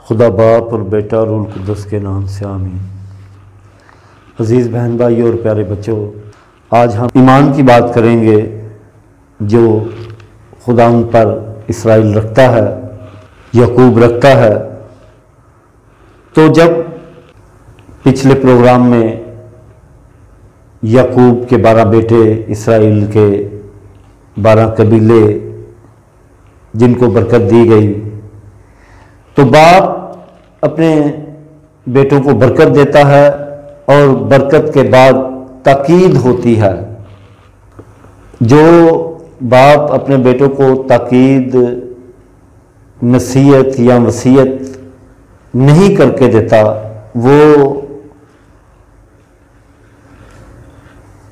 خدا باپ اور بیٹا اور روح القدس کے نام سے آمین۔ عزیز بہن بھائیوں اور پیارے بچوں، آج ہم ایمان کی بات کریں گے جو خدا ان پر اسرائیل رکھتا ہے، یعقوب رکھتا ہے۔ تو جب پچھلے پروگرام میں یعقوب کے 12 بیٹے، اسرائیل کے 12 قبیلے جن کو برکت دی گئی، تو باپ اپنے بیٹوں کو برکت دیتا ہے اور برکت کے بعد تاکید ہوتی ہے۔ جو باپ اپنے بیٹوں کو تاکید، نصیحت یا وصیت نہیں کر کے دیتا، وہ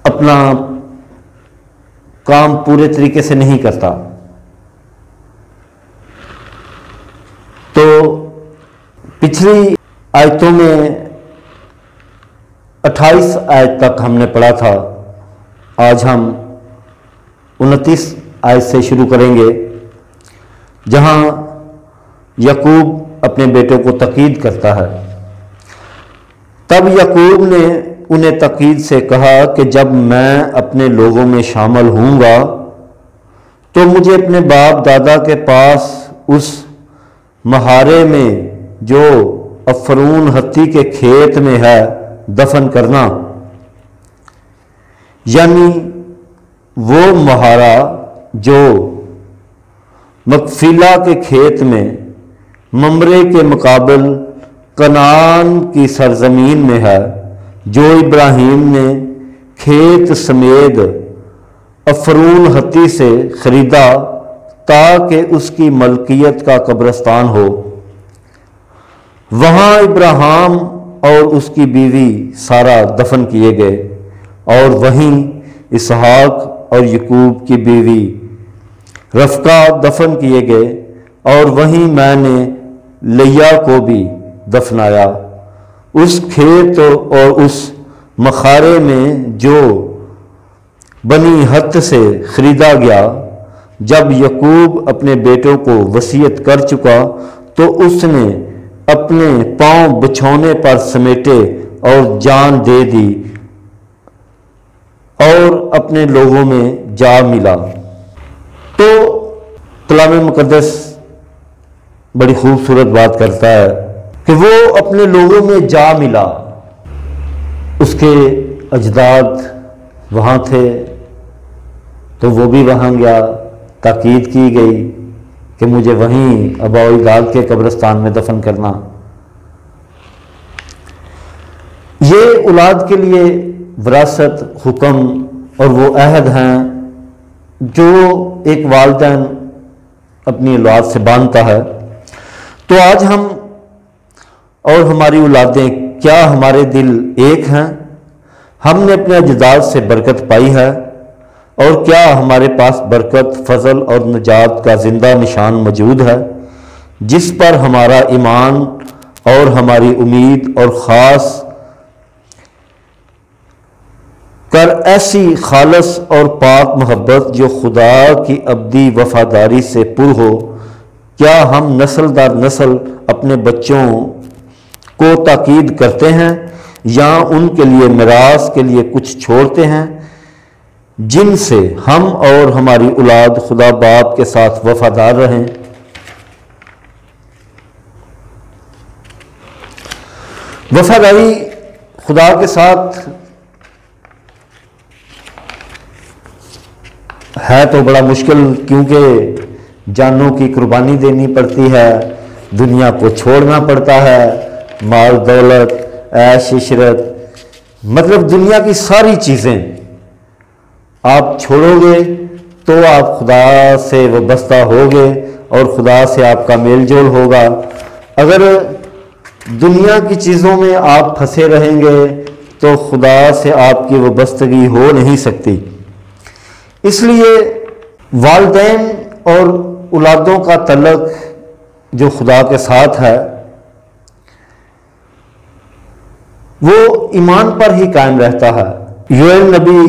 اپنا کام پورے طریقے سے نہیں کرتا۔ تو پچھلی آیتوں میں 28 آیت تک ہم نے پڑھا تھا، آج ہم 29 آیت سے شروع کریں گے، جہاں یعقوب اپنے بیٹوں کو تاکید کرتا ہے۔ تب یعقوب نے انہیں تاکید سے کہا کہ جب میں اپنے لوگوں میں شامل ہوں گا تو مجھے اپنے باپ دادا کے پاس اس مہارے میں جو افرون ہتی کے کھیت میں ہے دفن کرنا، یعنی وہ مہارا جو مقفیلا کے کھیت میں ممرے کے مقابل کنعان کی سرزمین میں ہے، جو ابراہیم نے کھیت سمیت افرون ہتی سے خریدا تاکہ اس کی ملکیت کا قبرستان ہو۔ وہاں ابراہیم اور اس کی بیوی سارہ دفن کیے گئے، اور وہیں اسحاق اور یعقوب کی بیوی رفقہ دفن کیے گئے، اور وہیں میں نے لیا کو بھی دفنایا۔ اس کھیت اور اس مخارے میں جو بنی ہت سے خریدا گیا، جب یعقوب اپنے بیٹوں کو وصیت کر چکا تو اس نے اپنے پاؤں بچھونے پر سمیٹے اور جان دے دی اور اپنے لوگوں میں جا ملا۔ تو کلام مقدس بڑی خوبصورت بات کرتا ہے کہ وہ اپنے لوگوں میں جا ملا۔ اس کے اجداد وہاں تھے تو وہ بھی وہاں گیا، تاکید کی گئی کہ مجھے وہیں آباء و اجداد کے قبرستان میں دفن کرنا۔ یہ اولاد کے لیے وراثت، حکم اور وہ عہد ہیں جو ایک والدین اپنی اولاد سے باندھتا ہے۔ تو آج ہم اور ہماری اولادیں، کیا ہمارے دل ایک ہیں؟ ہم نے اپنے اجداد سے برکت پائی ہے، اور کیا ہمارے پاس برکت، فضل اور نجات کا زندہ نشان موجود ہے، جس پر ہمارا ایمان اور ہماری امید اور خاص کر ایسی خالص اور پاک محبت جو خدا کی ابدی وفاداری سے پر ہو؟ کیا ہم نسل در نسل اپنے بچوں کو تاکید کرتے ہیں یا ان کے لیے میراث کے لیے کچھ چھوڑتے ہیں، جن سے ہم اور ہماری اولاد خدا باپ کے ساتھ وفادار رہیں؟ وفاداری خدا کے ساتھ ہے تو بڑا مشکل، کیونکہ جانوں کی قربانی دینی پڑتی ہے، دنیا کو چھوڑنا پڑتا ہے، مال دولت، عیش عشرت، مطلب دنیا کی ساری چیزیں آپ چھوڑو گے تو آپ خدا سے وابستہ ہوگے اور خدا سے آپ کا میل جول ہوگا۔ اگر دنیا کی چیزوں میں آپ پھنسے رہیں گے تو خدا سے آپ کی وابستگی ہو نہیں سکتی۔ اس لیے والدین اور اولادوں کا تعلق جو خدا کے ساتھ ہے وہ ایمان پر ہی قائم رہتا ہے۔ یوئیل نبی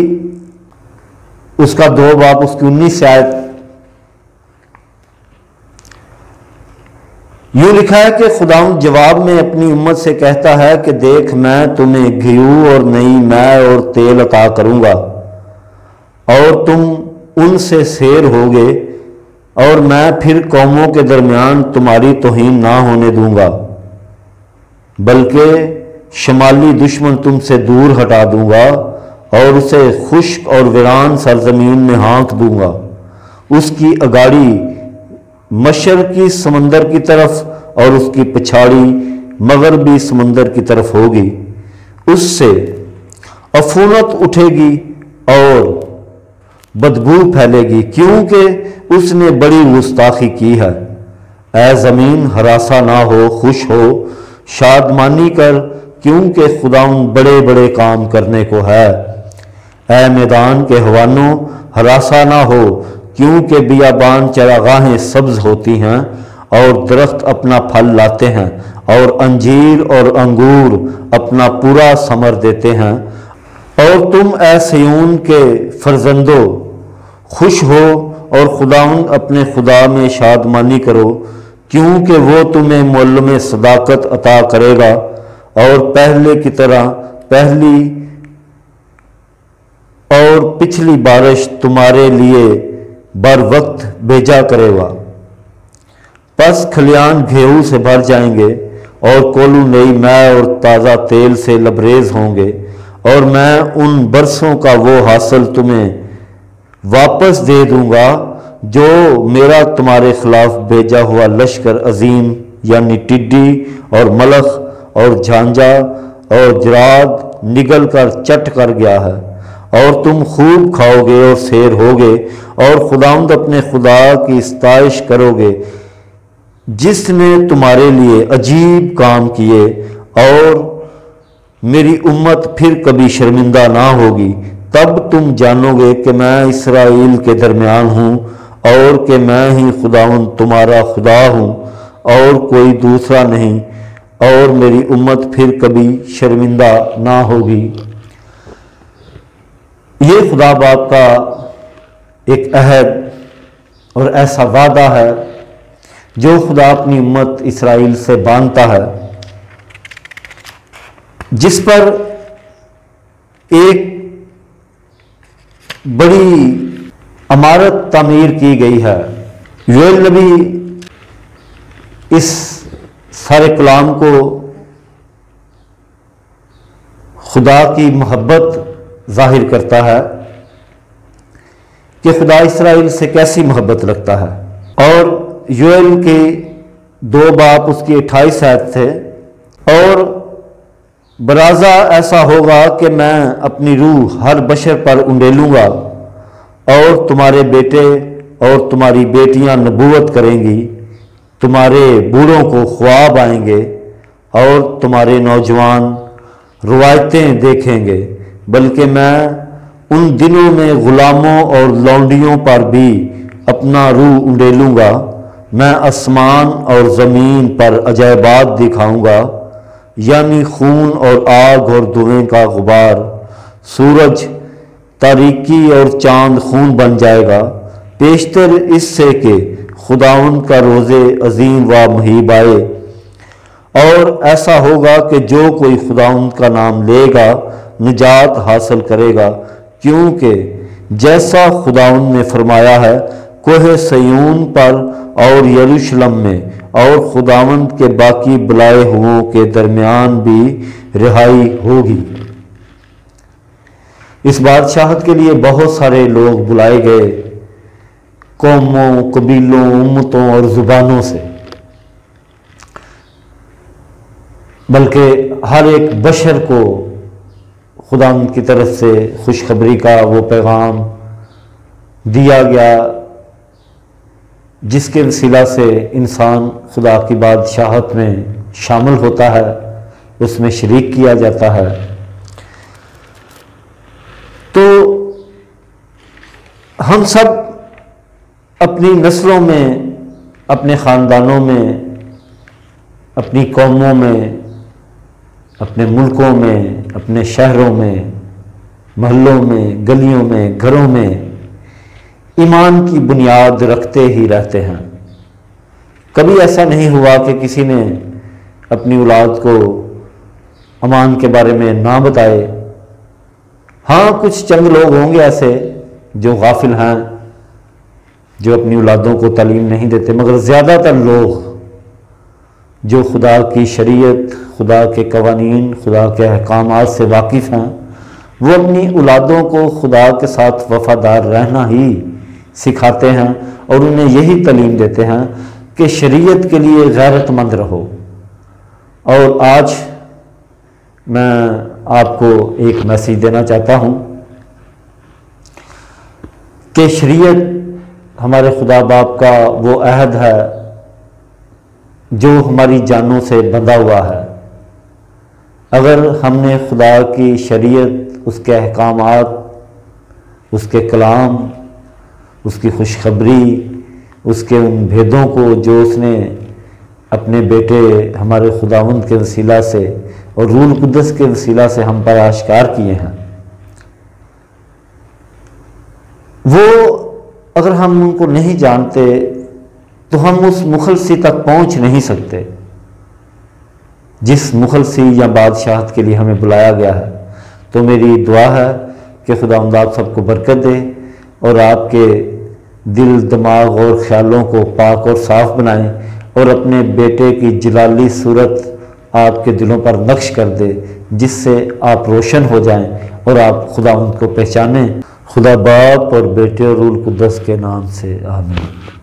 اس کا 2 باب اس کی 19 آیت یوں لکھا ہے کہ خداوند جواب میں اپنی امت سے کہتا ہے کہ دیکھ میں تمہیں گھیو اور نئی مے اور تیل عطا کروں گا اور تم ان سے سیر ہوگے، اور میں پھر قوموں کے درمیان تمہاری توہین نہ ہونے دوں گا، بلکہ شمالی دشمن تم سے دور ہٹا دوں گا اور اسے خشک اور ویران سرزمین میں ہانک دوں گا۔ اس کی اگاڑی مشرقی سمندر کی طرف اور اس کی پچھاڑی مغربی سمندر کی طرف ہوگی۔ اس سے عفونت اٹھے گی اور بدبو پھیلے گی، کیونکہ اس نے بڑی گستاخی کی ہے۔ اے زمین ہراساں نہ ہو، خوش ہو، شادمانی کر، کیونکہ خداوند بڑے بڑے کام کرنے کو ہے۔ اے میدان کے حیوانوں ہراساں نہ ہو، کیونکہ بیابان چراگاہیں سبز ہوتی ہیں اور درخت اپنا پھل لاتے ہیں اور انجیر اور انگور اپنا پورا ثمر دیتے ہیں۔ اور تم اے سیون کے فرزندو خوش ہو اور خداوند اپنے خدا میں شادمانی کرو، کیونکہ وہ تمہیں معلم صداقت عطا کرے گا اور پہلے کی طرح پہلی اور پچھلی بارش تمہارے لیے بر وقت بھیجا کرے گا۔ پس کھلیان گھیہوں سے بھر جائیں گے اور کولو نئی مے اور تازہ تیل سے لبریز ہوں گے، اور میں ان برسوں کا وہ حاصل تمہیں واپس دے دوں گا جو میرا تمہارے خلاف بھیجا ہوا لشکر عظیم یعنی ٹڈی اور ملخ اور جھانجا اور جراد نگل کر چٹ کر گیا ہے، اور تم خوب کھاؤ گے اور سیر ہوگے اور خداوند اپنے خدا کی ستائش کرو گے جس نے تمہارے لیے عجیب کام کیے، اور میری امت پھر کبھی شرمندہ نہ ہوگی۔ تب تم جانو گے کہ میں اسرائیل کے درمیان ہوں اور کہ میں ہی خداوند تمہارا خدا ہوں اور کوئی دوسرا نہیں، اور میری امت پھر کبھی شرمندہ نہ ہوگی۔ یہ خدا باپ کا ایک عہد اور ایسا وعدہ ہے جو خدا اپنی امت اسرائیل سے باندھتا ہے، جس پر ایک بڑی عمارت تعمیر کی گئی ہے۔ یوئیل نبی اس سارے کلام کو خدا کی محبت ظاہر کرتا ہے کہ خدا اسرائیل سے کیسی محبت رکھتا ہے، اور یوئیل کے 2 باب اس کی 28 آیت تھے، اور برازہ ایسا ہوگا کہ میں اپنی روح ہر بشر پر انڈیلوں گا، اور تمہارے بیٹے اور تمہاری بیٹیاں نبوت کریں گی، تمہارے بوڑھوں کو خواب آئیں گے اور تمہارے نوجوان روایتیں دیکھیں گے، بلکہ میں ان دنوں میں غلاموں اور لونڈیوں پر بھی اپنا روح انڈیلوں گا، میں آسمان اور زمین پر عجائبات دکھاؤں گا، یعنی خون اور آگ اور دھوئیں کا غبار، سورج تاریکی اور چاند خون بن جائے گا، پیشتر اس سے کہ خداوند کا روز عظیم و مہیب آئے۔ اور ایسا ہوگا کہ جو کوئی خداوند کا نام لے گا نجات حاصل کرے گا، کیونکہ جیسا خداوند نے فرمایا ہے کوہ سیون پر اور یروشلم میں اور خداوند کے باقی بلائے ہوں کے درمیان بھی رہائی ہوگی۔ اس بادشاہت کے لیے بہت سارے لوگ بلائے گئے، قوموں، قبیلوں، امتوں اور زبانوں سے، بلکہ ہر ایک بشر کو خداوند کی طرف سے خوشخبری کا وہ پیغام دیا گیا جس کے وسیلہ سے انسان خدا کی بادشاہت میں شامل ہوتا ہے، اس میں شریک کیا جاتا ہے۔ تو ہم سب اپنی نسلوں میں، اپنے خاندانوں میں، اپنی قوموں میں، اپنے ملکوں میں، اپنے شہروں میں، محلوں میں، گلیوں میں، گھروں میں ایمان کی بنیاد رکھتے ہی رہتے ہیں، کبھی ایسا نہیں ہوا کہ کسی نے اپنی اولاد کو امان کے بارے میں نہ بتائے۔ ہاں کچھ چند لوگ ہوں گے ایسے جو غافل ہیں، جو اپنی اولادوں کو تعلیم نہیں دیتے، مگر زیادہ تر لوگ جو خدا کی شریعت، خدا کے قوانین، خدا کے احکامات سے واقف ہیں، وہ اپنی اولادوں کو خدا کے ساتھ وفادار رہنا ہی سکھاتے ہیں اور انہیں یہی تعلیم دیتے ہیں کہ شریعت کے لیے غیرت مند رہو۔ اور آج میں آپ کو ایک میسیج دینا چاہتا ہوں کہ شریعت ہمارے خدا باپ کا وہ عہد ہے جو ہماری جانوں سے بندھا ہوا ہے۔ اگر ہم نے خدا کی شریعت، اس کے احکامات، اس کے کلام، اس کی خوشخبری، اس کے ان بھیدوں کو جو اس نے اپنے بیٹے ہمارے خداوند کے وسیلہ سے اور روح القدس کے وسیلہ سے ہم پر آشکار کیے ہیں، وہ اگر ہم ان کو نہیں جانتے تو ہم اس مخلصی تک پہنچ نہیں سکتے جس مخلصی یا بادشاہت کے لیے ہمیں بلایا گیا ہے۔ تو میری دعا ہے کہ خداوند آپ سب کو برکت دے اور آپ کے دل، دماغ اور خیالوں کو پاک اور صاف بنائیں اور اپنے بیٹے کی جلالی صورت آپ کے دلوں پر نقش کر دے، جس سے آپ روشن ہو جائیں اور آپ خداوند کو پہچانیں۔ خدا باپ اور بیٹے اور روح القدس کے نام سے آمین۔